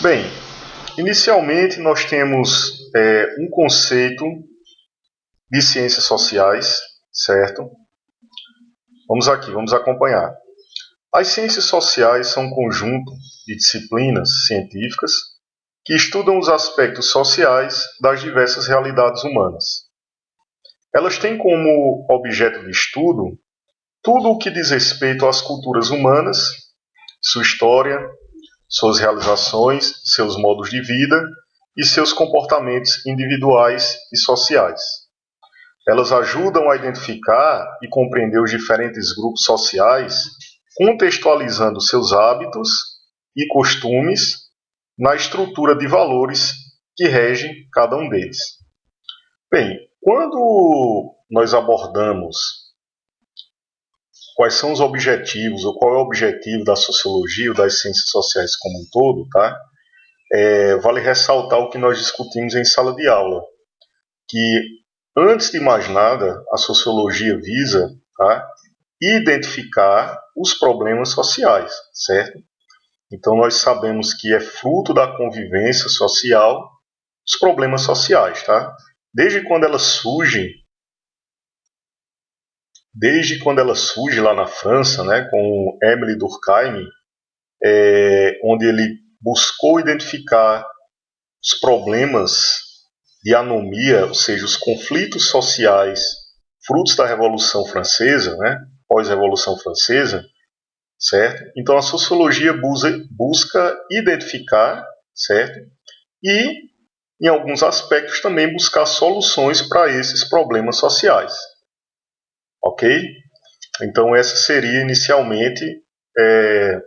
Bem, inicialmente nós temos um conceito de ciências sociais, certo? Vamos acompanhar. As ciências sociais são um conjunto de disciplinas científicas que estudam os aspectos sociais das diversas realidades humanas. Elas têm como objeto de estudo tudo o que diz respeito às culturas humanas, sua história, suas realizações, seus modos de vida e seus comportamentos individuais e sociais. Elas ajudam a identificar e compreender os diferentes grupos sociais, contextualizando seus hábitos e costumes na estrutura de valores que regem cada um deles. Bem, quando nós abordamos quais são os objetivos, ou qual é o objetivo da sociologia ou das ciências sociais como um todo, tá? Vale ressaltar o que nós discutimos em sala de aula, que antes de mais nada, a sociologia visa, tá, identificar os problemas sociais, certo? Então nós sabemos que é fruto da convivência social os problemas sociais, tá? Desde quando elas surgem lá na França, né, com Émile Durkheim, onde ele buscou identificar os problemas de anomia, ou seja, os conflitos sociais frutos da Revolução Francesa, né, pós-Revolução Francesa, certo? Então a sociologia busca identificar, certo? E, em alguns aspectos, também buscar soluções para esses problemas sociais. Ok? Então esse seria inicialmente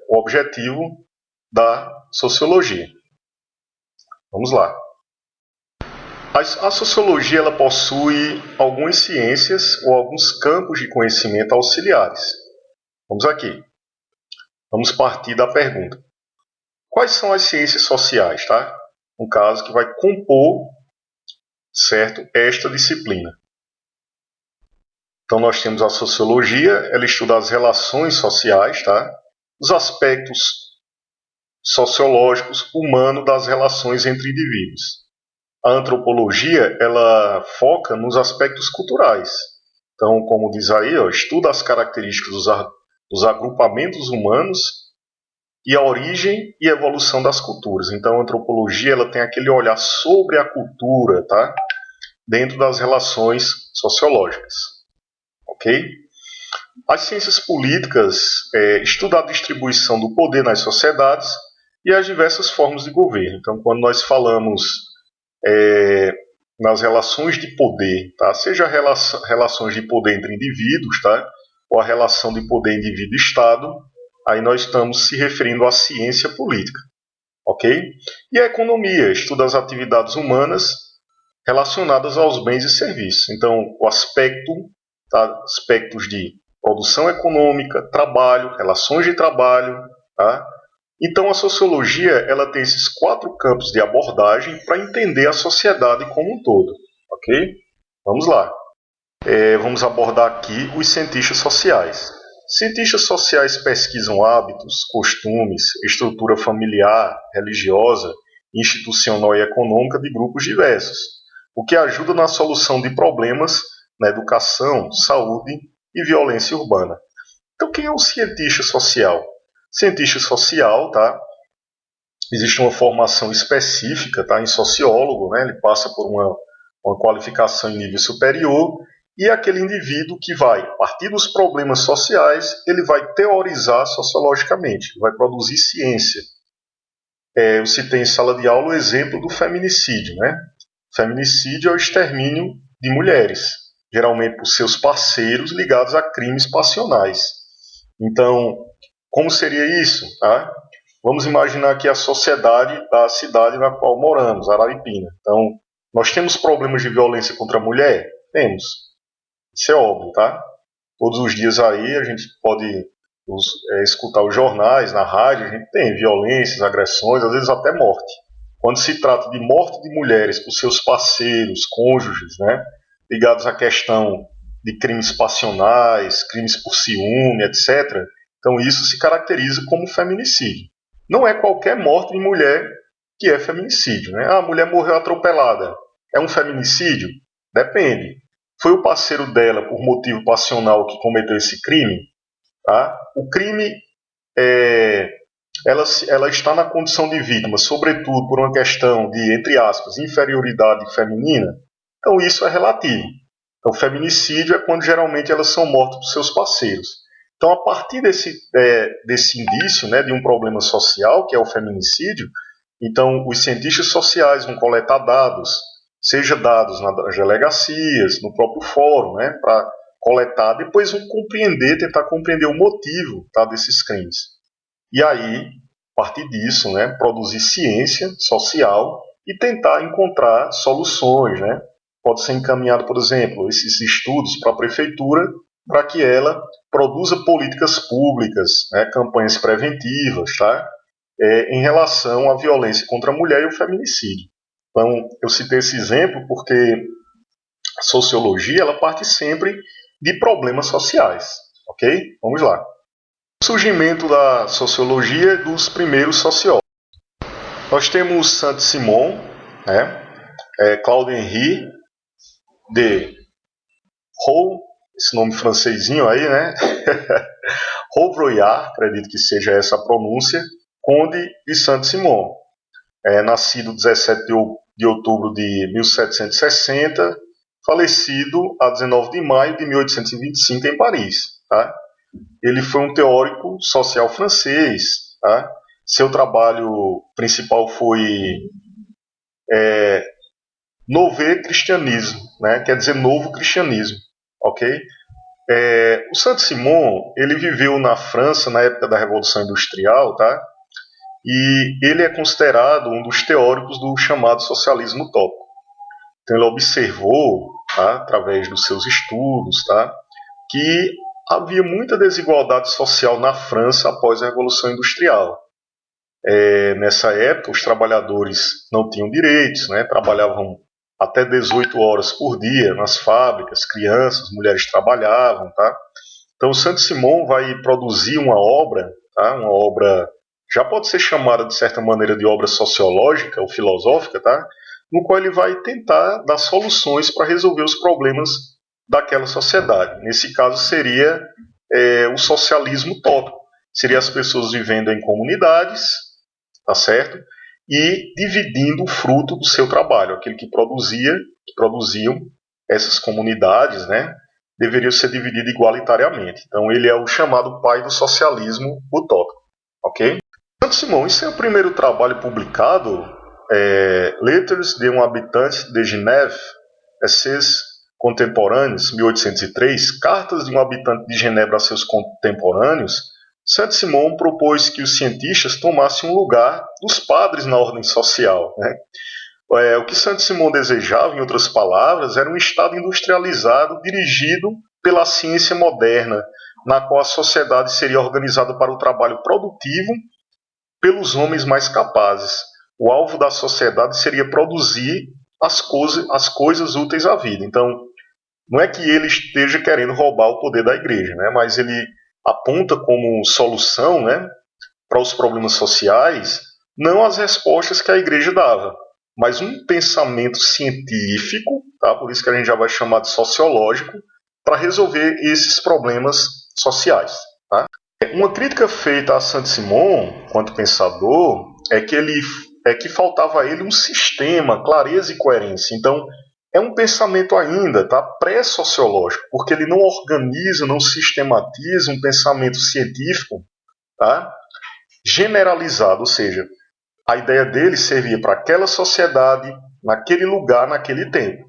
o objetivo da sociologia. Vamos lá. A sociologia ela possui algumas ciências ou alguns campos de conhecimento auxiliares. Vamos aqui. Vamos partir da pergunta. Quais são as ciências sociais, tá? No caso, que vai compor, certo, esta disciplina. Então nós temos a sociologia, ela estuda as relações sociais, tá? Os aspectos sociológicos, humanos das relações entre indivíduos. A antropologia, ela foca nos aspectos culturais. Então, como diz aí, estuda as características dos agrupamentos humanos e a origem e evolução das culturas. Então, a antropologia ela tem aquele olhar sobre a cultura, tá? Dentro das relações sociológicas. Ok? As ciências políticas estudam a distribuição do poder nas sociedades e as diversas formas de governo. Então, quando nós falamos nas relações de poder, tá? Seja relações de poder entre indivíduos, tá? Ou a relação de poder indivíduo-estado, aí nós estamos se referindo à ciência política, ok? E a economia estuda as atividades humanas relacionadas aos bens e serviços. Então, o aspecto, tá? Aspectos de produção econômica, trabalho, relações de trabalho, tá? Então, a sociologia ela tem esses 4 campos de abordagem para entender a sociedade como um todo, ok? Vamos lá. Vamos abordar aqui os cientistas sociais. Cientistas sociais pesquisam hábitos, costumes, estrutura familiar, religiosa, institucional e econômica de grupos diversos, o que ajuda na solução de problemas na educação, saúde e violência urbana. Então, quem é o cientista social? Cientista social, tá? Existe uma formação específica, tá? Em sociólogo, né? Ele passa por uma qualificação em nível superior e aquele indivíduo que vai, a partir dos problemas sociais, ele vai teorizar sociologicamente, vai produzir ciência. Eu citei em sala de aula o exemplo do feminicídio, né? Feminicídio é o extermínio de mulheres, geralmente por seus parceiros ligados a crimes passionais. Então, como seria isso? Tá? Vamos imaginar aqui a sociedade da cidade na qual moramos, Araripina. Então, nós temos problemas de violência contra a mulher? Temos. Isso é óbvio, tá? Todos os dias aí a gente pode escutar os jornais, na rádio, a gente tem violências, agressões, às vezes até morte. Quando se trata de morte de mulheres por seus parceiros, cônjuges, né, ligados à questão de crimes passionais, crimes por ciúme, etc., então isso se caracteriza como feminicídio. Não é qualquer morte de mulher que é feminicídio, né? A mulher morreu atropelada. É um feminicídio? Depende. Foi o parceiro dela, por motivo passional, que cometeu esse crime? Tá? O crime, ela está na condição de vítima, sobretudo por uma questão de, entre aspas, inferioridade feminina. Então isso é relativo. Então, o feminicídio é quando geralmente elas são mortas por seus parceiros. Então, a partir desse indício, né, de um problema social, que é o feminicídio, então os cientistas sociais vão coletar dados, seja dados nas delegacias, no próprio fórum, né, para coletar, depois vão tentar compreender o motivo, tá, desses crimes. E aí, a partir disso, né, produzir ciência social e tentar encontrar soluções, né? Pode ser encaminhado, por exemplo, esses estudos para a prefeitura para que ela produza políticas públicas, né, campanhas preventivas, tá? Em relação à violência contra a mulher e o feminicídio. Então, eu citei esse exemplo porque a sociologia ela parte sempre de problemas sociais, ok? Vamos lá. O surgimento da sociologia é dos primeiros sociólogos. Nós temos Saint-Simon, né? Claude-Henri de Roux, esse nome francesinho aí, né? Rouvrillard, acredito que seja essa a pronúncia, conde de Saint-Simon, nascido 17 de outubro de 1760, falecido a 19 de maio de 1825 em Paris. Tá? Ele foi um teórico social francês. Tá? Seu trabalho principal foi Nouveau Christianisme, né? Quer dizer novo cristianismo. Okay? O Saint-Simon ele viveu na França na época da Revolução Industrial, tá? E ele é considerado um dos teóricos do chamado socialismo utópico. Então ele observou, tá, através dos seus estudos, tá, que havia muita desigualdade social na França após a Revolução Industrial. Nessa época, os trabalhadores não tinham direitos, né, trabalhavam até 18 horas por dia nas fábricas, crianças, mulheres trabalhavam. Tá? Então, Saint-Simon vai produzir uma obra, tá, uma obra já pode ser chamada de certa maneira de obra sociológica ou filosófica, tá? No qual ele vai tentar dar soluções para resolver os problemas daquela sociedade. Nesse caso seria o socialismo utópico. Seria as pessoas vivendo em comunidades, tá certo? E dividindo o fruto do seu trabalho, aquele que produziam essas comunidades, né? Deveria ser dividido igualitariamente. Então ele é o chamado pai do socialismo utópico, ok? Saint-Simon, isso é o primeiro trabalho publicado, Lettres de um habitante de Genève, Essais contemporâneos, 1803, Cartas de um habitante de Genebra a seus contemporâneos. Saint-Simon propôs que os cientistas tomassem um lugar dos padres na ordem social. Né? O que Saint-Simon desejava, em outras palavras, era um Estado industrializado dirigido pela ciência moderna, na qual a sociedade seria organizada para o trabalho produtivo pelos homens mais capazes. O alvo da sociedade seria produzir as coisas úteis à vida. Então, não é que ele esteja querendo roubar o poder da igreja, né? Mas ele aponta como solução, né, para os problemas sociais, não as respostas que a igreja dava, mas um pensamento científico, tá? Por isso que a gente já vai chamar de sociológico, para resolver esses problemas sociais. Tá? Uma crítica feita a Saint-Simon, quanto pensador, é que faltava a ele um sistema, clareza e coerência. Então, é um pensamento ainda, tá, pré-sociológico, porque ele não organiza, não sistematiza um pensamento científico, tá, generalizado, ou seja, a ideia dele servia para aquela sociedade, naquele lugar, naquele tempo.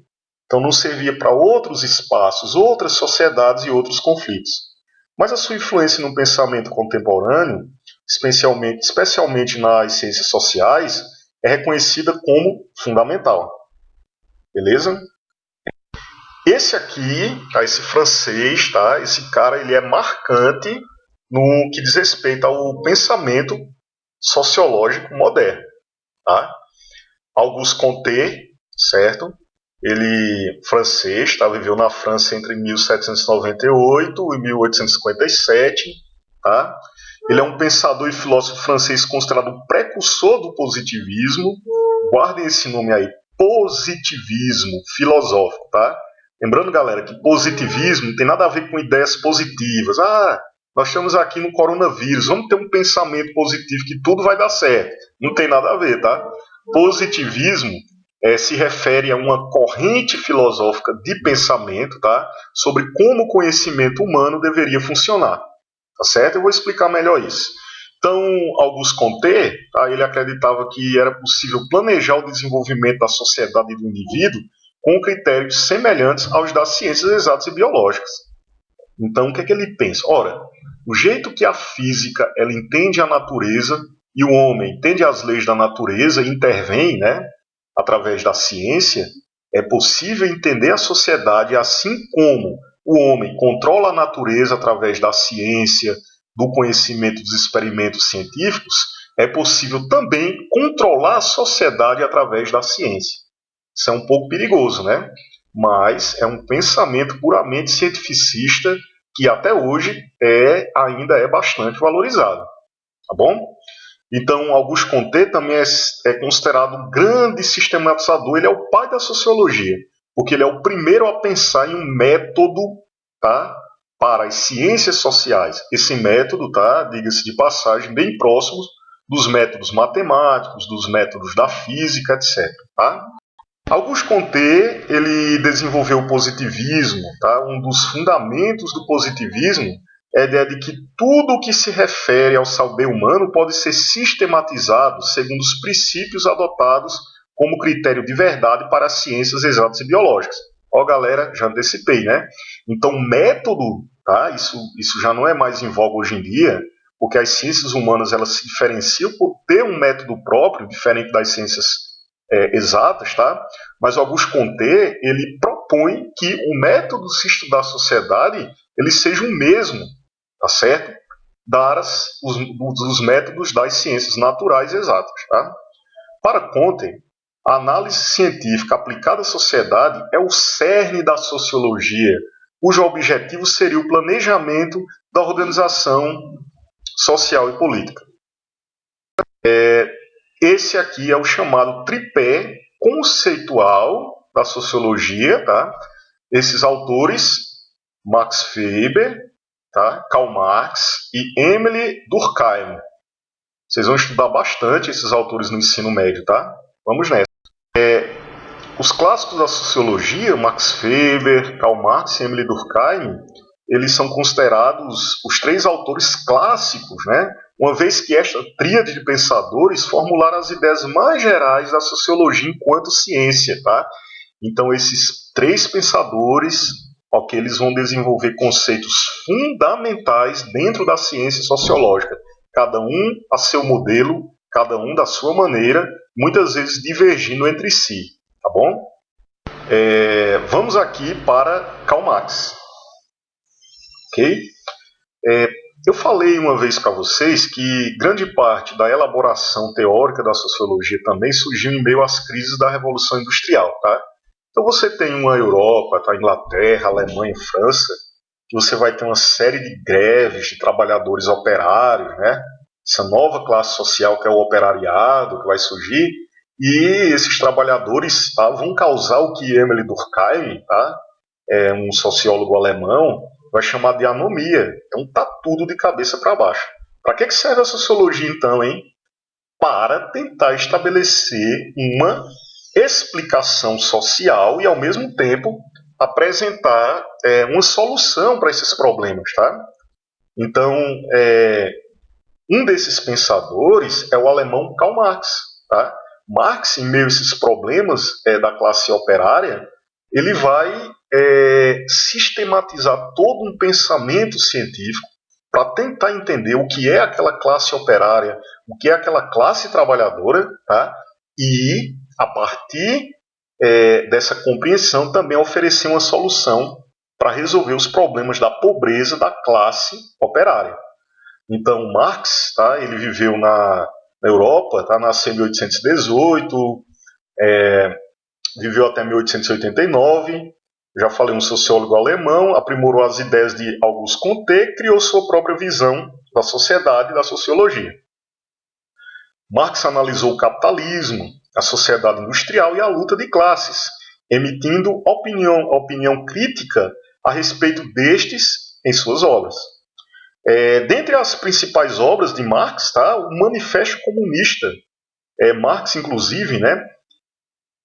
Então não servia para outros espaços, outras sociedades e outros conflitos. Mas a sua influência no pensamento contemporâneo, especialmente nas ciências sociais, é reconhecida como fundamental. Beleza? Esse aqui, tá, esse francês, tá, esse cara, ele é marcante no que diz respeito ao pensamento sociológico moderno. Tá? Auguste Comte, certo? Ele francês, tá, viveu na França entre 1798 e 1857, tá? Ele é um pensador e filósofo francês considerado o precursor do positivismo. Guardem esse nome aí, positivismo filosófico, tá? Lembrando, galera, que positivismo não tem nada a ver com ideias positivas. Nós estamos aqui no coronavírus, vamos ter um pensamento positivo que tudo vai dar certo. Não tem nada a ver, tá? Positivismo se refere a uma corrente filosófica de pensamento, tá? Sobre como o conhecimento humano deveria funcionar. Tá certo? Eu vou explicar melhor isso. Então, Auguste Comte, tá, ele acreditava que era possível planejar o desenvolvimento da sociedade e do indivíduo com critérios semelhantes aos das ciências exatas e biológicas. Então, o que é que ele pensa? Ora, o jeito que a física ela entende a natureza e o homem entende as leis da natureza e intervém, né, através da ciência, é possível entender a sociedade assim como o homem controla a natureza através da ciência, do conhecimento dos experimentos científicos, é possível também controlar a sociedade através da ciência. Isso é um pouco perigoso, né? Mas é um pensamento puramente cientificista que até hoje ainda é bastante valorizado. Tá bom? Então, Auguste Comte também é considerado um grande sistematizador, ele é o pai da sociologia, porque ele é o primeiro a pensar em um método, tá, para as ciências sociais. Esse método, tá, diga-se de passagem, bem próximo dos métodos matemáticos, dos métodos da física, etc. Tá? Auguste Comte ele desenvolveu o positivismo. Tá? Um dos fundamentos do positivismo é a ideia de que tudo o que se refere ao saber humano pode ser sistematizado segundo os princípios adotados como critério de verdade para as ciências exatas e biológicas. Ó, galera, já antecipei, né? Então, método, tá? Isso já não é mais em voga hoje em dia, porque as ciências humanas elas se diferenciam por ter um método próprio, diferente das ciências exatas, tá? Mas Auguste Comte ele propõe que o método de se estudar a sociedade ele seja o mesmo, tá certo? Dos métodos das ciências naturais exatas, tá? Para Comte, a análise científica aplicada à sociedade é o cerne da sociologia, cujo objetivo seria o planejamento da organização social e política. Esse aqui é o chamado tripé conceitual da sociologia, tá? Esses autores, Max Weber, tá? Karl Marx e Emile Durkheim. Vocês vão estudar bastante esses autores no ensino médio, tá? Vamos nessa. Os clássicos da sociologia, Max Weber, Karl Marx e Emile Durkheim, eles são considerados os três autores clássicos, né? Uma vez que esta tríade de pensadores formularam as ideias mais gerais da sociologia enquanto ciência, tá? Então, esses três pensadores, eles vão desenvolver conceitos fundamentais dentro da ciência sociológica, cada um a seu modelo, cada um da sua maneira, muitas vezes divergindo entre si, tá bom? Vamos aqui para Karl Marx, ok? Eu falei uma vez para vocês que grande parte da elaboração teórica da sociologia também surgiu em meio às crises da Revolução Industrial, tá? Então você tem uma Europa, tá? Inglaterra, Alemanha, França, que você vai ter uma série de greves de trabalhadores operários, né? Essa nova classe social que é o operariado que vai surgir, e esses trabalhadores, tá, vão causar o que Emile Durkheim, tá, um sociólogo alemão, vai chamar de anomia. Então tá tudo de cabeça para baixo. Para que serve a sociologia então, hein? Para tentar estabelecer uma explicação social e ao mesmo tempo apresentar uma solução para esses problemas, tá? Então, um desses pensadores é o alemão Karl Marx, tá? Marx, em meio a esses problemas da classe operária, ele vai sistematizar todo um pensamento científico para tentar entender o que é aquela classe operária, o que é aquela classe trabalhadora, tá? E, a partir dessa compreensão, também oferecer uma solução para resolver os problemas da pobreza da classe operária. Então, Marx, tá, ele viveu na Europa, tá, nasceu em 1818, viveu até 1889, já falei, um sociólogo alemão, aprimorou as ideias de Auguste Comte, criou sua própria visão da sociedade e da sociologia. Marx analisou o capitalismo, a sociedade industrial e a luta de classes, emitindo opinião crítica a respeito destes em suas obras. Dentre as principais obras de Marx, tá, o Manifesto Comunista. Marx, inclusive, né,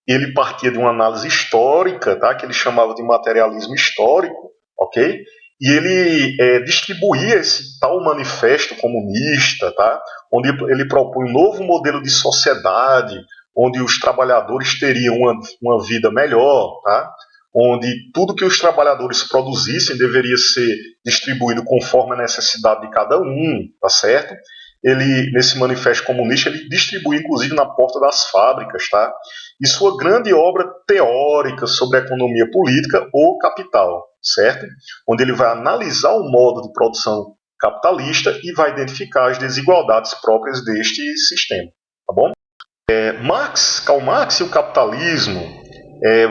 ele partia de uma análise histórica, tá, que ele chamava de materialismo histórico, ok? E ele distribuía esse tal manifesto comunista, tá, onde ele propõe um novo modelo de sociedade, onde os trabalhadores teriam uma vida melhor, tá, onde tudo que os trabalhadores produzissem deveria ser distribuído conforme a necessidade de cada um, tá certo? Ele, nesse manifesto comunista, ele distribui inclusive na porta das fábricas, tá? E sua grande obra teórica sobre a economia política, O Capital, certo? Onde ele vai analisar o modo de produção capitalista e vai identificar as desigualdades próprias deste sistema, tá bom? Karl Marx e o capitalismo.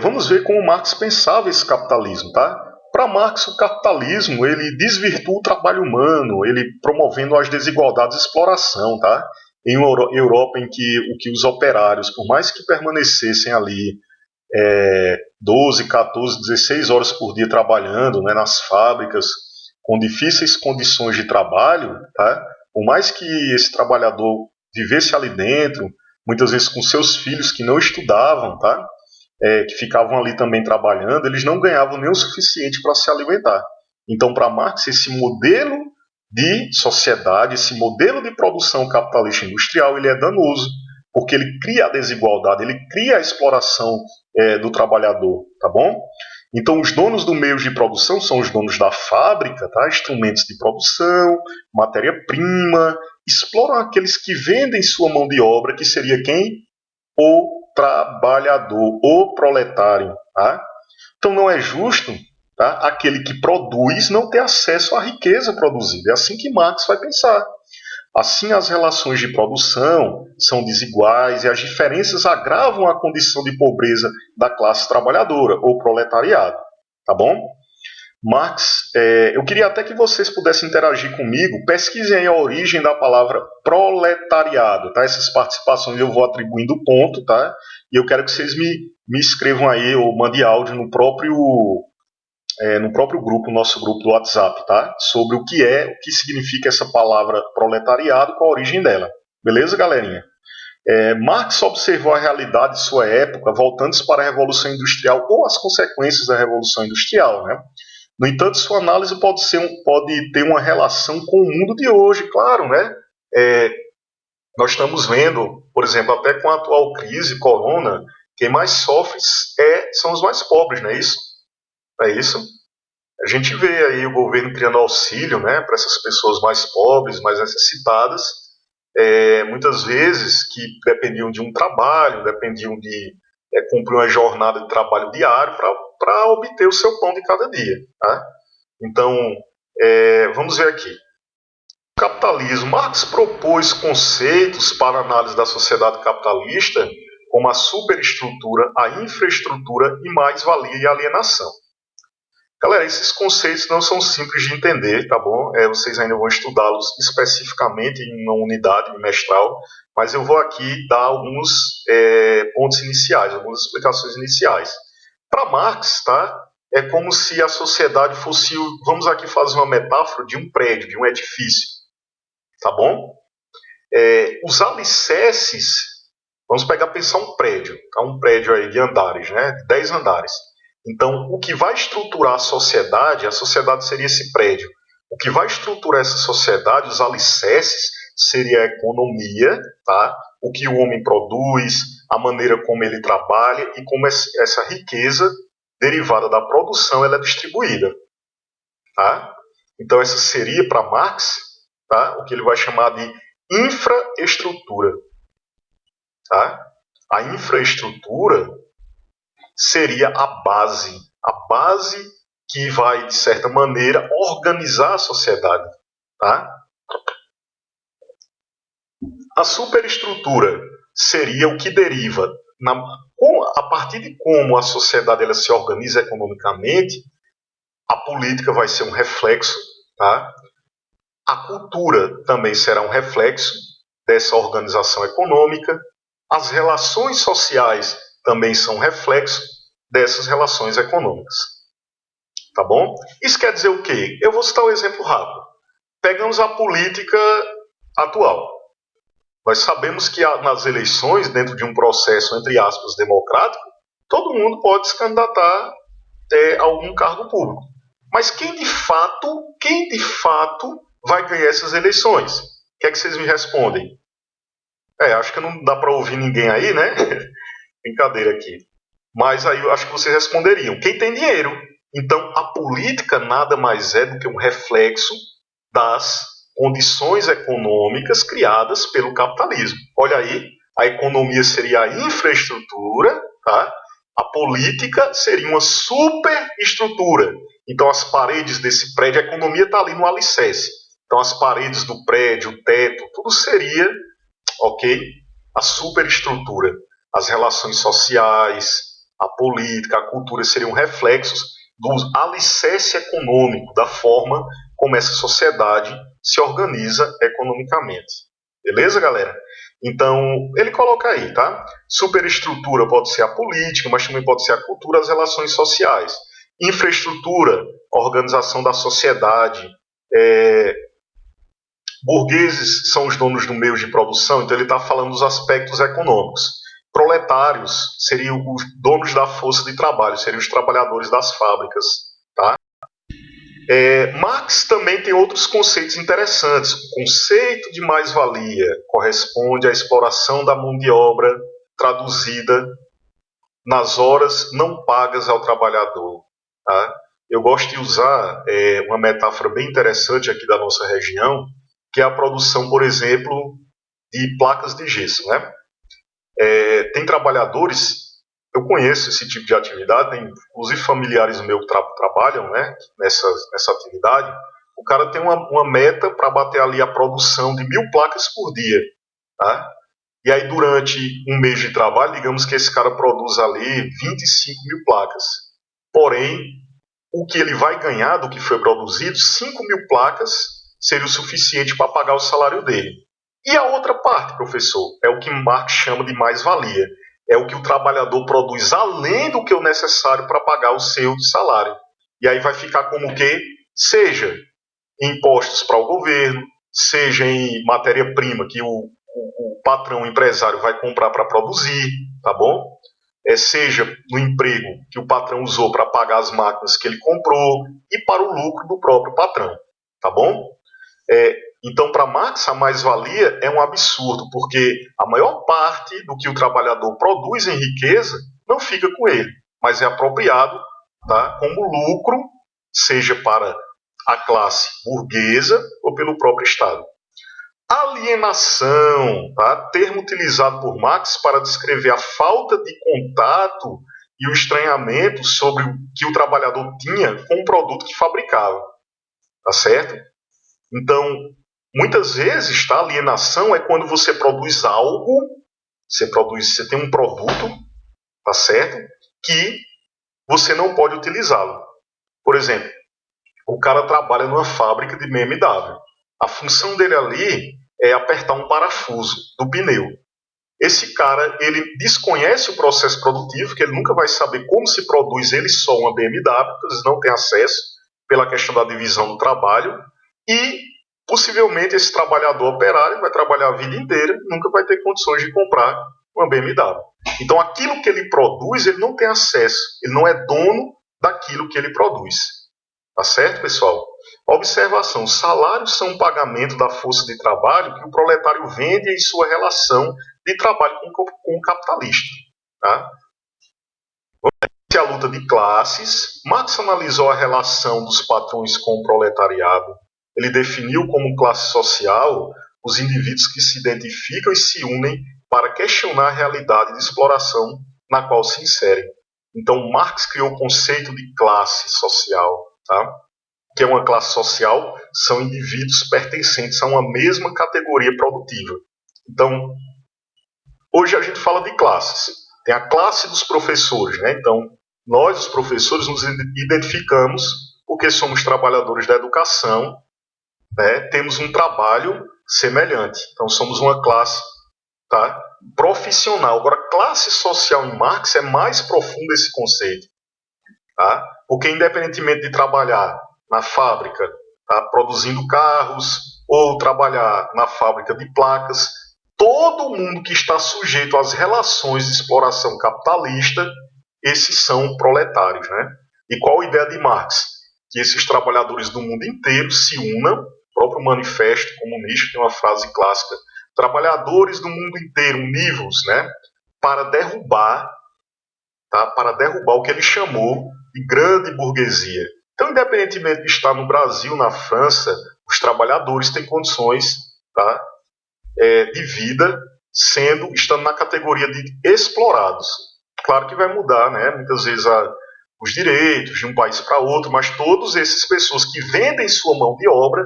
Vamos ver como Marx pensava esse capitalismo, tá? Para Marx, o capitalismo ele desvirtua o trabalho humano, ele promovendo as desigualdades e exploração, tá? Em uma Europa em que os operários, por mais que permanecessem ali 12, 14, 16 horas por dia trabalhando, né, nas fábricas, com difíceis condições de trabalho, tá? Por mais que esse trabalhador vivesse ali dentro, muitas vezes com seus filhos que não estudavam, tá? Que ficavam ali também trabalhando, eles não ganhavam nem o suficiente para se alimentar. Então, para Marx, esse modelo de sociedade, esse modelo de produção capitalista industrial, ele é danoso, porque ele cria a desigualdade, ele cria a exploração do trabalhador, tá bom? Então, os donos do meio de produção são os donos da fábrica, tá? Instrumentos de produção, matéria-prima, exploram aqueles que vendem sua mão de obra, que seria quem? O trabalhador, o proletário. Tá? Então não é justo, tá, aquele que produz não ter acesso à riqueza produzida. É assim que Marx vai pensar. Assim, as relações de produção são desiguais e as diferenças agravam a condição de pobreza da classe trabalhadora ou proletariado. Tá bom? Marx, eu queria até que vocês pudessem interagir comigo. Pesquisem aí a origem da palavra proletariado, tá? Essas participações eu vou atribuindo ponto, tá? E eu quero que vocês me escrevam aí ou mandem áudio no próprio grupo, nosso grupo do WhatsApp, tá? Sobre o que significa essa palavra proletariado, qual a origem dela. Beleza, galerinha? Marx observou a realidade de sua época, voltando-se para a Revolução Industrial ou as consequências da Revolução Industrial, né? No entanto, sua análise pode ter uma relação com o mundo de hoje, claro, né? Nós estamos vendo, por exemplo, até com a atual crise, corona, quem mais sofre são os mais pobres, não é isso? É isso? A gente vê aí o governo criando auxílio, né, para essas pessoas mais pobres, mais necessitadas, muitas vezes que dependiam de um trabalho, dependiam de cumprir uma jornada de trabalho diário para obter o seu pão de cada dia. Tá? Então, vamos ver aqui. O capitalismo. Marx propôs conceitos para a análise da sociedade capitalista, como a superestrutura, a infraestrutura e mais-valia e alienação. Galera, esses conceitos não são simples de entender, tá bom? Vocês ainda vão estudá-los especificamente em uma unidade mestral, mas eu vou aqui dar alguns pontos iniciais, algumas explicações iniciais. Para Marx, tá? É como se a sociedade fosse, vamos aqui fazer uma metáfora de um prédio, de um edifício, tá bom? Os alicerces, vamos pensar um prédio, tá? Um prédio aí de andares, né? 10 andares. Então, o que vai estruturar a sociedade seria esse prédio. O que vai estruturar essa sociedade, os alicerces, seria a economia, tá? O que o homem produz, a maneira como ele trabalha e como essa riqueza derivada da produção ela é distribuída. Tá? Então, essa seria para Marx, tá? O que ele vai chamar de infraestrutura. Tá? A infraestrutura seria a base que vai, de certa maneira, organizar a sociedade. Tá? A superestrutura seria o que deriva, a partir de como a sociedade ela se organiza economicamente, a política vai ser um reflexo, tá? A cultura também será um reflexo dessa organização econômica. As relações sociais também são reflexo dessas relações econômicas. Tá bom? Isso quer dizer o quê? Eu vou citar um exemplo rápido. Pegamos a política atual. Nós sabemos que nas eleições, dentro de um processo, entre aspas, democrático, todo mundo pode se candidatar a algum cargo público. Mas quem de fato vai ganhar essas eleições? O que é que vocês me respondem? Acho que não dá para ouvir ninguém aí, né? Brincadeira aqui. Mas aí eu acho que vocês responderiam: quem tem dinheiro. Então, a política nada mais é do que um reflexo das condições econômicas criadas pelo capitalismo. Olha aí, a economia seria a infraestrutura, tá? A política seria uma superestrutura. Então, as paredes desse prédio, a economia está ali no alicerce. Então, as paredes do prédio, o teto, tudo seria, ok? A superestrutura. As relações sociais, a política, a cultura seriam reflexos do alicerce econômico, da forma como essa sociedade se organiza economicamente. Beleza, galera? Então, ele coloca aí, tá? Superestrutura pode ser a política, mas também pode ser a cultura, as relações sociais. Infraestrutura, a organização da sociedade. Burgueses são os donos do meio de produção, então ele está falando dos aspectos econômicos. Proletários seriam os donos da força de trabalho, seriam os trabalhadores das fábricas. Tá? Marx também tem outros conceitos interessantes. O conceito de mais-valia corresponde à exploração da mão de obra traduzida nas horas não pagas ao trabalhador. Tá? Eu gosto de usar uma metáfora bem interessante aqui da nossa região, que é a produção, por exemplo, de placas de gesso. Né? Tem trabalhadores, eu conheço esse tipo de atividade, tem inclusive familiares meus que trabalham, né, nessa atividade. O cara tem uma meta para bater ali a produção de 1.000 placas por dia. Tá? E aí, durante um mês de trabalho, digamos que esse cara produz ali 25.000 placas. Porém, o que ele vai ganhar do que foi produzido, 5.000 placas, seria o suficiente para pagar o salário dele. E a outra parte, professor, é o que Marx chama de mais-valia. É o que o trabalhador produz além do que o necessário para pagar o seu salário. E aí vai ficar como o quê? Seja em impostos para o governo, seja em matéria-prima que o patrão, o empresário, vai comprar para produzir, tá bom? Seja no emprego que o patrão usou para pagar as máquinas que ele comprou e para o lucro do próprio patrão, tá bom? Então, para Marx, a mais-valia é um absurdo, porque a maior parte do que o trabalhador produz em riqueza não fica com ele, mas é apropriado, tá, como lucro, seja para a classe burguesa ou pelo próprio Estado. Alienação, tá, termo utilizado por Marx para descrever a falta de contato e o estranhamento sobre o que o trabalhador tinha com o produto que fabricava, tá certo? Então, muitas vezes, tá, alienação é quando você produz algo, você tem um produto, tá certo, que você não pode utilizá-lo. Por exemplo, o cara trabalha numa fábrica de BMW. A função dele ali é apertar um parafuso do pneu. Esse cara, ele desconhece o processo produtivo, que ele nunca vai saber como se produz ele só uma BMW, porque eles não têm acesso pela questão da divisão do trabalho, e possivelmente esse trabalhador operário vai trabalhar a vida inteira e nunca vai ter condições de comprar uma BMW. Então aquilo que ele produz, ele não tem acesso, ele não é dono daquilo que ele produz. Tá certo, pessoal? Observação: salários são um pagamento da força de trabalho que o proletário vende em sua relação de trabalho com o capitalista. Tá? A luta de classes. Marx analisou a relação dos patrões com o proletariado. Ele definiu como classe social os indivíduos que se identificam e se unem para questionar a realidade de exploração na qual se inserem. Então, Marx criou o conceito de classe social, tá? Que é uma classe social, são indivíduos pertencentes a uma mesma categoria produtiva. Então, hoje a gente fala de classes. Tem a classe dos professores, né? Então, nós, os professores, nos identificamos porque somos trabalhadores da educação né, temos um trabalho semelhante. Então, somos uma classe, tá, profissional. Agora, classe social em Marx é mais profundo esse conceito. Tá? Porque, independentemente de trabalhar na fábrica, tá, produzindo carros, ou trabalhar na fábrica de placas, todo mundo que está sujeito às relações de exploração capitalista, esses são proletários. Né? E qual a ideia de Marx? Que esses trabalhadores do mundo inteiro se unam, o próprio Manifesto Comunista tem uma frase clássica, trabalhadores do mundo inteiro univos, né, para derrubar, tá, para derrubar o que ele chamou de grande burguesia. Então, independentemente de estar no Brasil, na França, os trabalhadores têm condições, tá, de vida, estando na categoria de explorados. Claro que vai mudar, né, muitas vezes os direitos de um país para outro, mas todas essas pessoas que vendem sua mão de obra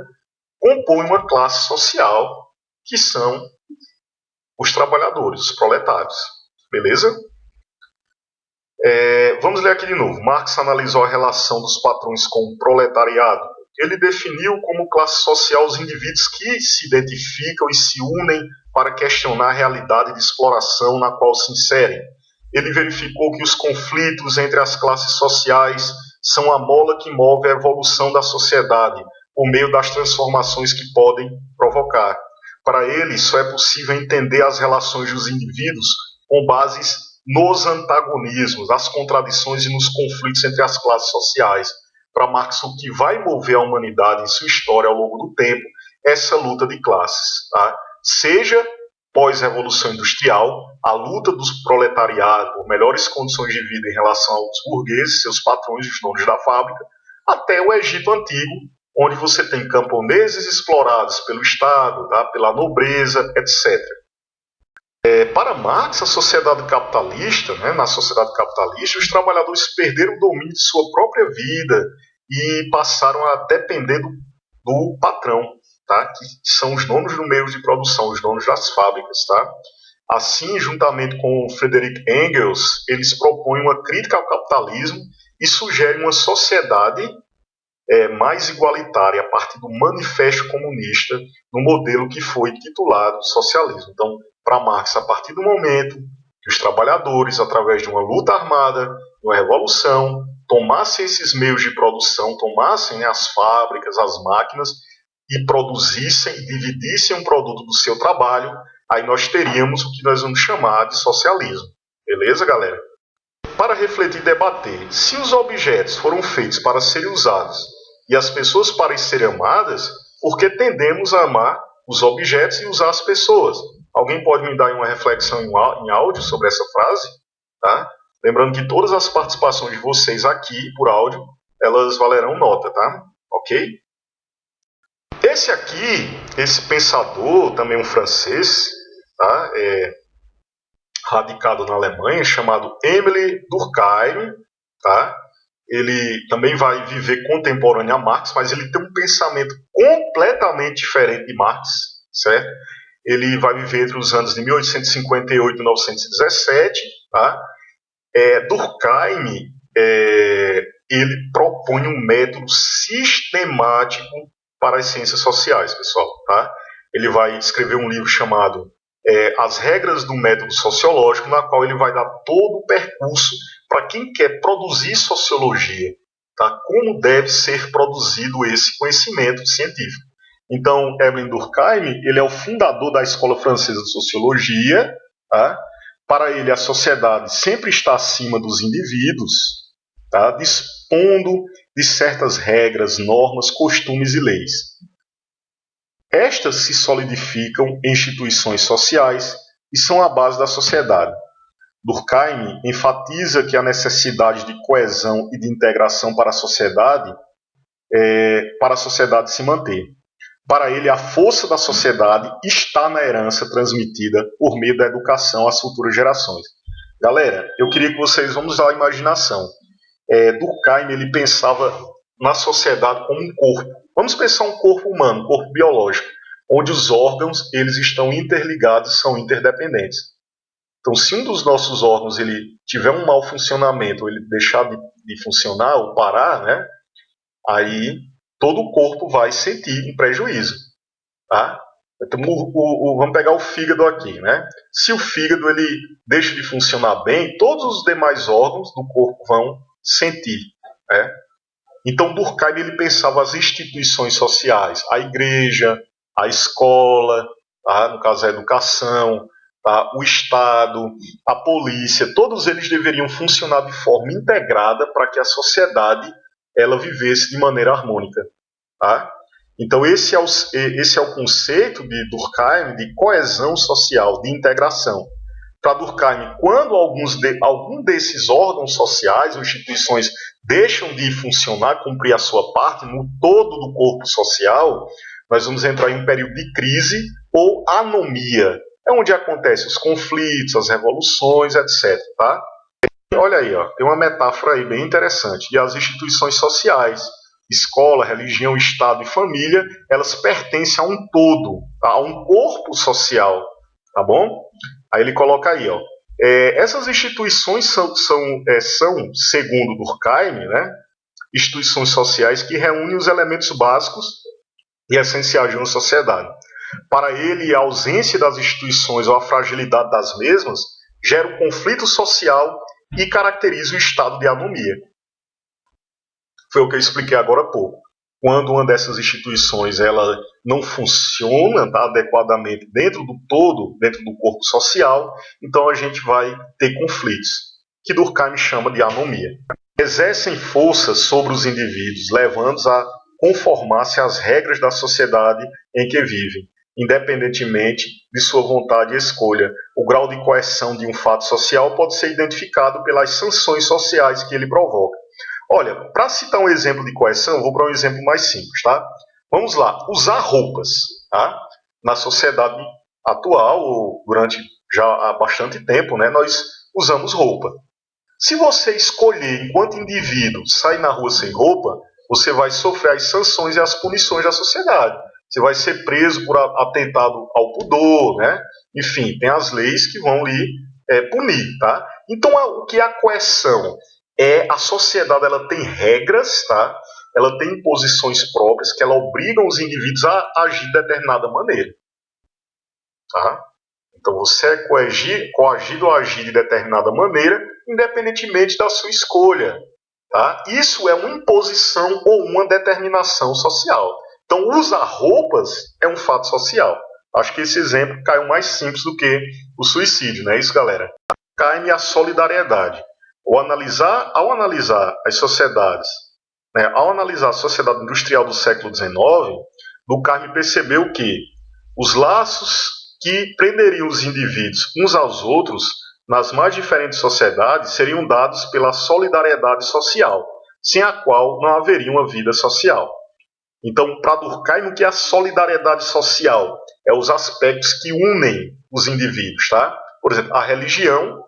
compõem uma classe social que são os trabalhadores, os proletários. Beleza? Vamos ler aqui de novo. Marx analisou a relação dos patrões com o proletariado. Ele definiu como classe social os indivíduos que se identificam e se unem para questionar a realidade de exploração na qual se inserem. Ele verificou que os conflitos entre as classes sociais são a mola que move a evolução da sociedade, por meio das transformações que podem provocar. Para ele, só é possível entender as relações dos indivíduos com bases nos antagonismos, nas contradições e nos conflitos entre as classes sociais. Para Marx, o que vai mover a humanidade em sua história ao longo do tempo é essa luta de classes. Tá? Seja pós-revolução industrial, a luta dos proletariados por melhores condições de vida em relação aos burgueses, seus patrões, os donos da fábrica, até o Egito Antigo, onde você tem camponeses explorados pelo Estado, tá? Pela nobreza, etc. Para Marx, a sociedade capitalista, né, na sociedade capitalista, os trabalhadores perderam o domínio de sua própria vida e passaram a depender do patrão, tá, que são os donos do meio de produção, os donos das fábricas. Tá? Assim, juntamente com Friedrich Engels, eles propõem uma crítica ao capitalismo e sugerem uma sociedade mais igualitária a partir do Manifesto Comunista, no modelo que foi titulado socialismo. Então, para Marx, a partir do momento que os trabalhadores, através de uma luta armada, de uma revolução, tomassem esses meios de produção, tomassem as fábricas, as máquinas e produzissem, dividissem um produto do seu trabalho, aí nós teríamos o que nós vamos chamar de socialismo. Beleza, galera? Para refletir e debater, se os objetos foram feitos para serem usados e as pessoas para serem amadas, por que tendemos a amar os objetos e usar as pessoas? Alguém pode me dar uma reflexão em áudio sobre essa frase? Tá? Lembrando que todas as participações de vocês aqui, por áudio, elas valerão nota, tá? Ok? Esse aqui, esse pensador, também um francês, tá? Radicado na Alemanha, chamado Émile Durkheim, tá? Ele também vai viver contemporâneo a Marx, mas ele tem um pensamento completamente diferente de Marx, certo? Ele vai viver entre os anos de 1858 e 1917, tá? Durkheim, ele propõe um método sistemático para as ciências sociais, pessoal, tá? Ele vai escrever um livro chamado As Regras do Método Sociológico, na qual ele vai dar todo o percurso para quem quer produzir sociologia, tá? Como deve ser produzido esse conhecimento científico. Então, Émile Durkheim, ele é o fundador da Escola Francesa de Sociologia, tá? Para ele, a sociedade sempre está acima dos indivíduos, tá? Dispondo de certas regras, normas, costumes e leis. Estas se solidificam em instituições sociais e são a base da sociedade. Durkheim enfatiza que a necessidade de coesão e de integração para a sociedade se manter. Para ele, a força da sociedade está na herança transmitida por meio da educação às futuras gerações. Galera, eu queria que vocês, vamos usar a imaginação. Durkheim, ele pensava na sociedade como um corpo. Vamos pensar um corpo humano, um corpo biológico, onde os órgãos eles estão interligados, são interdependentes. Então, se um dos nossos órgãos ele tiver um mau funcionamento, ele deixar de funcionar ou parar, né, aí todo o corpo vai sentir um prejuízo. Tá? Então, vamos pegar o fígado aqui, né? Se o fígado ele deixa de funcionar bem, todos os demais órgãos do corpo vão sentir, né? Então, Durkheim ele pensava as instituições sociais, a igreja, a escola, tá? No caso a educação, tá? O Estado, a polícia, todos eles deveriam funcionar de forma integrada para que a sociedade ela vivesse de maneira harmônica. Tá? Então esse é o conceito de Durkheim de coesão social, de integração. Para Durkheim, quando algum desses órgãos sociais ou instituições deixam de funcionar, cumprir a sua parte no todo do corpo social, nós vamos entrar em um período de crise ou anomia. É onde acontecem os conflitos, as revoluções, etc. Tá? Olha aí, ó, tem uma metáfora aí bem interessante. E as instituições sociais, escola, religião, Estado e família, elas pertencem a um todo, tá? A um corpo social, tá bom? Aí ele coloca aí, ó, essas instituições são, segundo Durkheim, né, instituições sociais que reúnem os elementos básicos e essenciais de uma sociedade. Para ele, a ausência das instituições ou a fragilidade das mesmas gera um conflito social e caracteriza o estado de anomia. Foi o que eu expliquei agora há pouco. Quando uma dessas instituições ela não funciona, tá, adequadamente dentro do todo, dentro do corpo social, então a gente vai ter conflitos, que Durkheim chama de anomia. Exercem força sobre os indivíduos, levando-os a conformar-se às regras da sociedade em que vivem, independentemente de sua vontade e escolha. O grau de coerção de um fato social pode ser identificado pelas sanções sociais que ele provoca. Olha, para citar um exemplo de coerção, vou para um exemplo mais simples, tá? Vamos lá, usar roupas, tá? Na sociedade atual, ou durante já há bastante tempo, né, nós usamos roupa. Se você escolher, enquanto indivíduo, sair na rua sem roupa, você vai sofrer as sanções e as punições da sociedade. Você vai ser preso por atentado ao pudor, né? Enfim, tem as leis que vão lhe punir, tá? Então, o que é a coerção? A sociedade ela tem regras, tá? Ela tem imposições próprias que ela obrigam os indivíduos a agir de determinada maneira. Tá? Então você é coagido a agir de determinada maneira, independentemente da sua escolha. Tá? Isso é uma imposição ou uma determinação social. Então usar roupas é um fato social. Acho que esse exemplo caiu mais simples do que o suicídio, não é isso, galera? Cai-me a solidariedade. Ao analisar as sociedades, né, ao analisar a sociedade industrial do século XIX, Durkheim percebeu que os laços que prenderiam os indivíduos uns aos outros nas mais diferentes sociedades seriam dados pela solidariedade social, sem a qual não haveria uma vida social. Então, para Durkheim, o que é a solidariedade social? É os aspectos que unem os indivíduos, tá? Por exemplo, a religião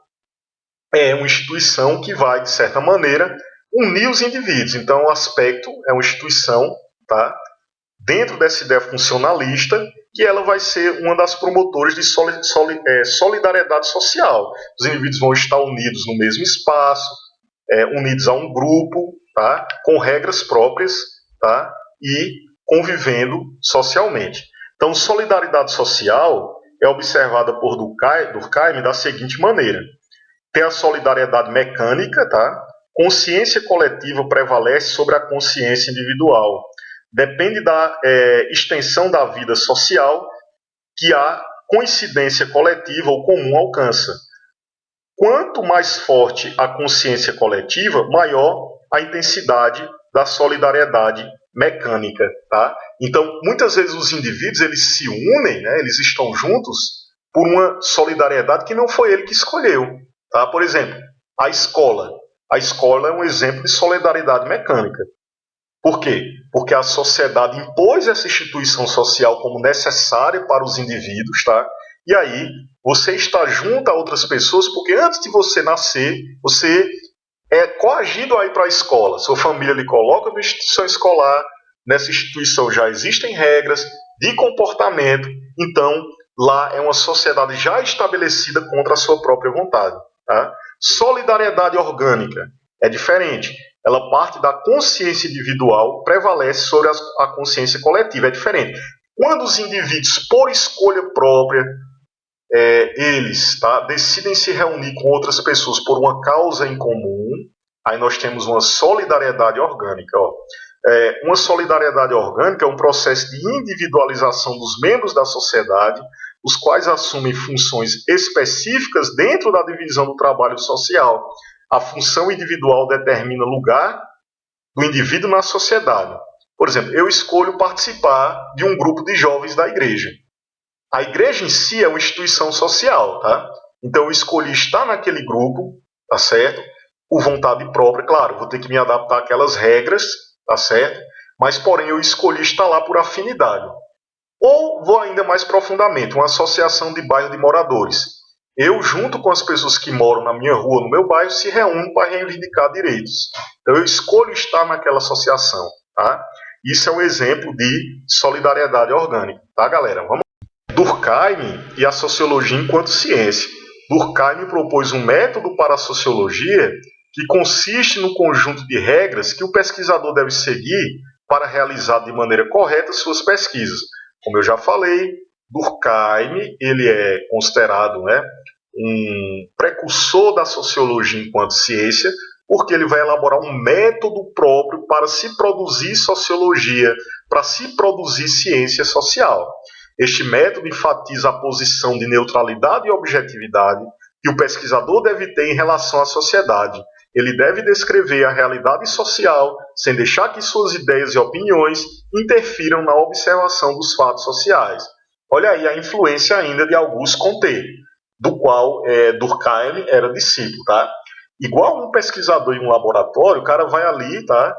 é uma instituição que vai, de certa maneira, unir os indivíduos. Então, o aspecto é uma instituição, tá? Dentro dessa ideia funcionalista, que ela vai ser uma das promotoras de solidariedade social. Os indivíduos vão estar unidos no mesmo espaço, unidos a um grupo, tá? Com regras próprias, tá? E convivendo socialmente. Então, solidariedade social é observada por Durkheim da seguinte maneira. Tem a solidariedade mecânica, tá? Consciência coletiva prevalece sobre a consciência individual. Depende da extensão da vida social que a coincidência coletiva ou comum alcança. Quanto mais forte a consciência coletiva, maior a intensidade da solidariedade mecânica. Tá? Então, muitas vezes os indivíduos eles se unem, né? Eles estão juntos por uma solidariedade que não foi ele que escolheu. Tá? Por exemplo, a escola. A escola é um exemplo de solidariedade mecânica. Por quê? Porque a sociedade impôs essa instituição social como necessária para os indivíduos, tá? E aí você está junto a outras pessoas porque antes de você nascer, você é coagido a ir para a escola. Sua família lhe coloca na instituição escolar, nessa instituição já existem regras de comportamento, então lá é uma sociedade já estabelecida contra a sua própria vontade. Tá? Solidariedade orgânica é diferente. ela parte da consciência individual, prevalece sobre a consciência coletiva. É diferente. Quando os indivíduos, por escolha própria, eles decidem se reunir com outras pessoas por uma causa em comum, aí nós temos uma solidariedade orgânica. Uma solidariedade orgânica é um processo de individualização dos membros da sociedade, os quais assumem funções específicas dentro da divisão do trabalho social. A função individual determina o lugar do indivíduo na sociedade. Por exemplo, eu escolho participar de um grupo de jovens da igreja. A igreja em si é uma instituição social, tá? Então eu escolhi estar naquele grupo, tá certo? Por vontade própria, claro, vou ter que me adaptar àquelas regras, tá certo? Mas, porém, eu escolhi estar lá por afinidade. Ou vou ainda mais profundamente, uma associação de bairro de moradores. Eu, junto com as pessoas que moram na minha rua, no meu bairro, se reúnem para reivindicar direitos. Então eu escolho estar naquela associação, tá? Isso é um exemplo de solidariedade orgânica, tá, galera? Vamos. Durkheim e a sociologia enquanto ciência. Durkheim propôs um método para a sociologia que consiste no conjunto de regras que o pesquisador deve seguir para realizar de maneira correta suas pesquisas. Como eu já falei, Durkheim ele é considerado um precursor da sociologia enquanto ciência, porque ele vai elaborar um método próprio para se produzir sociologia, para se produzir ciência social. Este método enfatiza a posição de neutralidade e objetividade que o pesquisador deve ter em relação à sociedade. Ele deve descrever a realidade social sem deixar que suas ideias e opiniões interfiram na observação dos fatos sociais. Olha aí a influência ainda de Auguste Comte, do qual Durkheim era discípulo, tá? Igual um pesquisador em um laboratório, o cara vai ali, tá?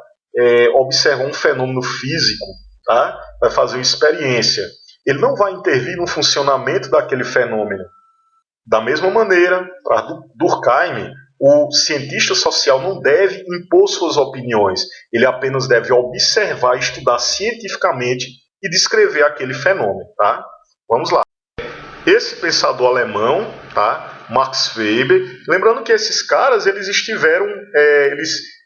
Observar um fenômeno físico, tá? Vai fazer uma experiência. Ele não vai intervir no funcionamento daquele fenômeno. Da mesma maneira, para Durkheim, o cientista social não deve impor suas opiniões. Ele apenas deve observar, estudar cientificamente e descrever aquele fenômeno. Tá? Vamos lá. Esse pensador alemão, tá? Max Weber, lembrando que esses caras eles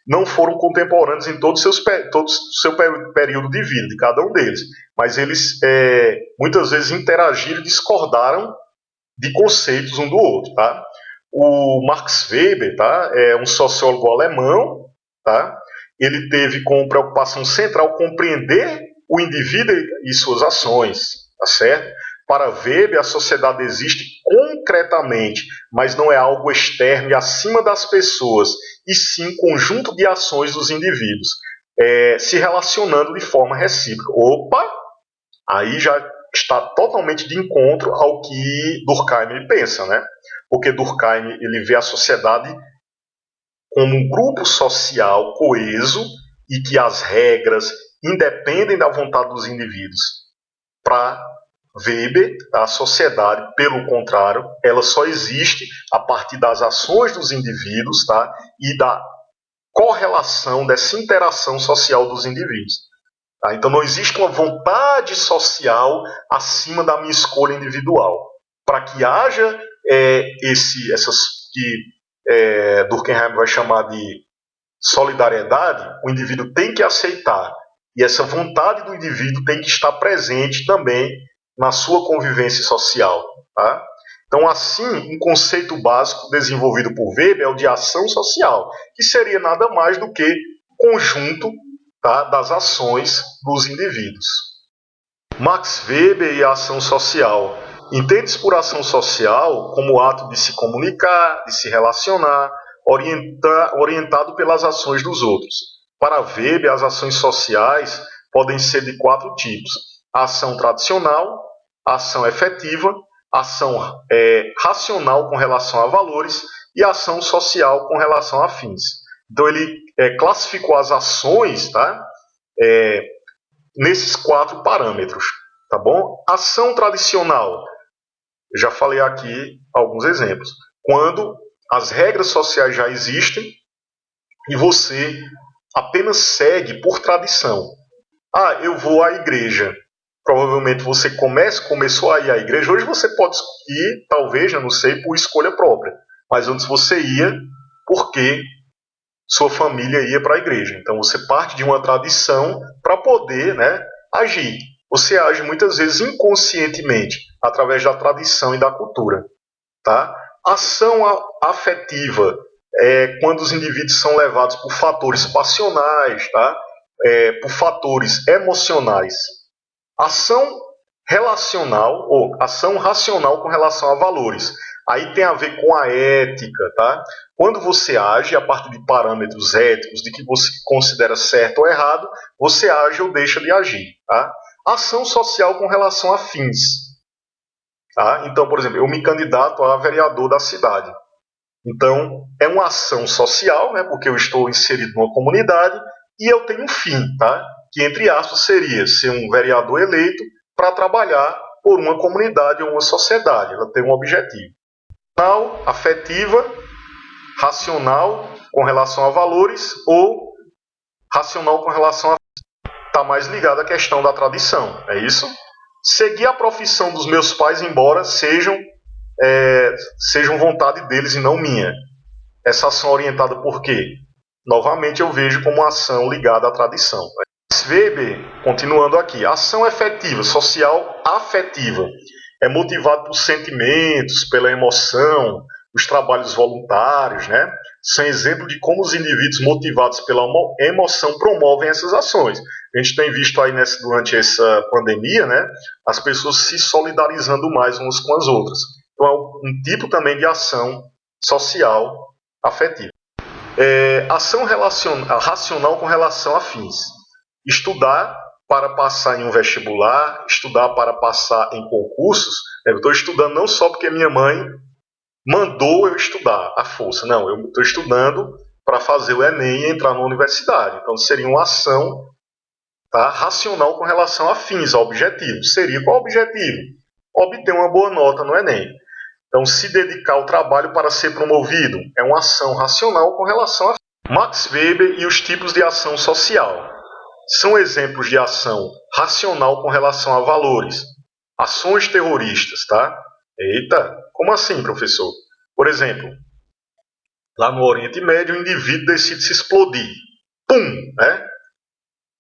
não foram contemporâneos em todo o seu período de vida, de cada um deles, mas eles muitas vezes interagiram e discordaram de conceitos um do outro. Tá? O Max Weber, tá? É um sociólogo alemão, tá? Ele teve como preocupação central compreender o indivíduo e suas ações, tá certo? Para Weber, a sociedade existe concretamente, mas não é algo externo e acima das pessoas, e sim um conjunto de ações dos indivíduos, se relacionando de forma recíproca. Opa! Aí já está totalmente de encontro ao que Durkheim pensa, né? Porque Durkheim ele vê a sociedade como um grupo social coeso e que as regras independem da vontade dos indivíduos. Para Weber, a sociedade, pelo contrário, ela só existe a partir das ações dos indivíduos, tá? E da correlação dessa interação social dos indivíduos. Tá? Então não existe uma vontade social acima da minha escolha individual. Para que haja essas que Durkheim vai chamar de solidariedade, o indivíduo tem que aceitar. E essa vontade do indivíduo tem que estar presente também na sua convivência social. Tá? Então, assim, um conceito básico desenvolvido por Weber é o de ação social, que seria nada mais do que o conjunto, tá, das ações dos indivíduos. Max Weber e a ação social. Entende-se por ação social como o ato de se comunicar, de se relacionar, orientado pelas ações dos outros. Para Weber, as ações sociais podem ser de 4 tipos: a ação tradicional, a ação efetiva, a ação racional com relação a valores e a ação social com relação a fins. Então ele classificou as ações, tá, nesses 4 parâmetros. Tá bom? Ação tradicional. Eu já falei aqui alguns exemplos. Quando as regras sociais já existem e você apenas segue por tradição. Ah, eu vou à igreja. Provavelmente você começou a ir à igreja. Hoje você pode ir, talvez, eu não sei, por escolha própria. Mas antes você ia porque sua família ia para a igreja. Então você parte de uma tradição para poder, né, agir. Você age muitas vezes inconscientemente, através da tradição e da cultura. Tá? Ação afetiva é quando os indivíduos são levados por fatores passionais, tá? Por fatores emocionais. Ação relacional ou ação racional com relação a valores. Aí tem a ver com a ética, tá? Quando você age a partir de parâmetros éticos, de que você considera certo ou errado, você age ou deixa de agir, tá? Ação social com relação a fins. Tá? Então, por exemplo, eu me candidato a vereador da cidade. Então, é uma ação social, né, porque eu estou inserido numa comunidade e eu tenho um fim, tá? Que, entre aspas, seria ser um vereador eleito para trabalhar por uma comunidade ou uma sociedade. Ela tem um objetivo. Afetiva, racional com relação a valores ou racional com relação a... Está mais ligado à questão da tradição, é isso? Seguir a profissão dos meus pais, embora sejam vontade deles e não minha. Essa ação orientada por quê? Novamente eu vejo como uma ação ligada à tradição. Weber, continuando aqui, ação efetiva, social afetiva, é motivado por sentimentos, pela emoção, os trabalhos voluntários, né? São exemplos de como os indivíduos motivados pela emoção promovem essas ações. A gente tem visto aí durante essa pandemia, né, as pessoas se solidarizando mais umas com as outras. Então é um tipo também de ação social afetiva. Ação racional com relação a fins. Estudar para passar em um vestibular, estudar para passar em concursos. Eu estou estudando não só porque minha mãe mandou eu estudar à força. Não, eu estou estudando para fazer o Enem e entrar na universidade. Então seria uma ação, tá, racional com relação a fins, a objetivos. Seria qual o objetivo? Obter uma boa nota no Enem. Então, se dedicar ao trabalho para ser promovido é uma ação racional com relação a... Max Weber e os tipos de ação social. São exemplos de ação racional com relação a valores. Ações terroristas, tá? Eita, como assim, professor? Por exemplo, lá no Oriente Médio, o indivíduo decide se explodir. Pum! Né?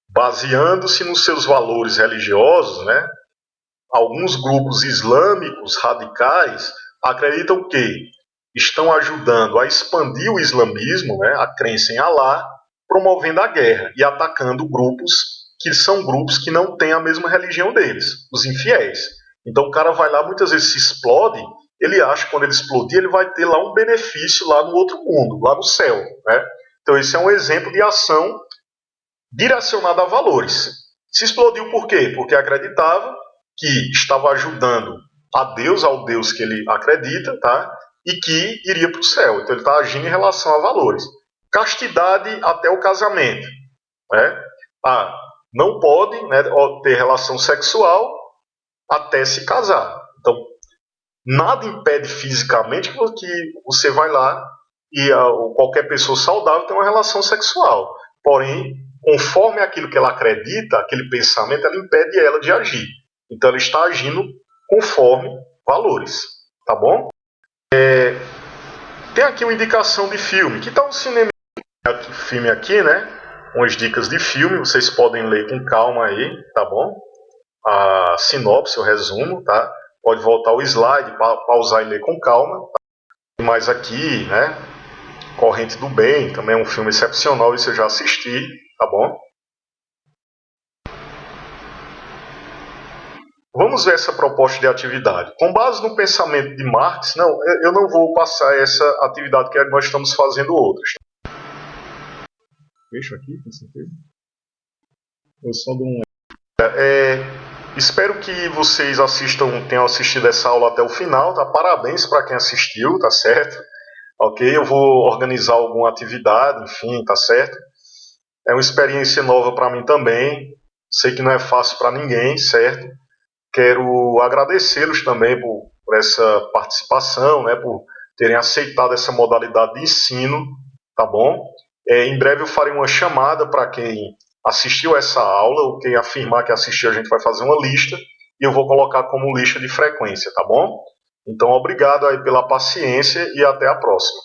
Baseando-se nos seus valores religiosos, né? Alguns grupos islâmicos radicais acreditam que estão ajudando a expandir o islamismo, né, a crença em Alá, promovendo a guerra e atacando grupos que não têm a mesma religião deles, os infiéis. Então o cara vai lá, muitas vezes se explode, ele acha que quando ele explodir, ele vai ter lá um benefício lá no outro mundo, lá no céu. Né? Então esse é um exemplo de ação direcionada a valores. Se explodiu por quê? Porque acreditava que estava ajudando a Deus, ao Deus que ele acredita, tá? E que iria para o céu. Então ele está agindo em relação a valores. Castidade até o casamento. Né? Não pode, né, ter relação sexual até se casar. Então, nada impede fisicamente que você vai lá e qualquer pessoa saudável tem uma relação sexual. Porém, conforme aquilo que ela acredita, aquele pensamento, ela impede ela de agir. Então ela está agindo conforme valores, tá bom? Tem aqui uma indicação de filme. Que tal um filme aqui, né? Umas dicas de filme, vocês podem ler com calma aí, tá bom? A sinopse, o resumo, tá? Pode voltar o slide, pausar e ler com calma. Tá? Mais aqui, né? Corrente do Bem, também é um filme excepcional, isso eu já assisti, tá bom? Vamos ver essa proposta de atividade. Com base no pensamento de Marx, eu não vou passar essa atividade que nós estamos fazendo outras. Fecho aqui, com certeza. Eu só dou espero que vocês tenham assistido essa aula até o final, tá? Parabéns para quem assistiu, tá certo? Ok, eu vou organizar alguma atividade, enfim, tá certo? É uma experiência nova para mim também. Sei que não é fácil para ninguém, certo? Quero agradecê-los também por essa participação, né, por terem aceitado essa modalidade de ensino, tá bom? Em breve eu farei uma chamada para quem assistiu essa aula, ou quem afirmar que assistiu, a gente vai fazer uma lista, e eu vou colocar como lista de frequência, tá bom? Então, obrigado aí pela paciência e até a próxima.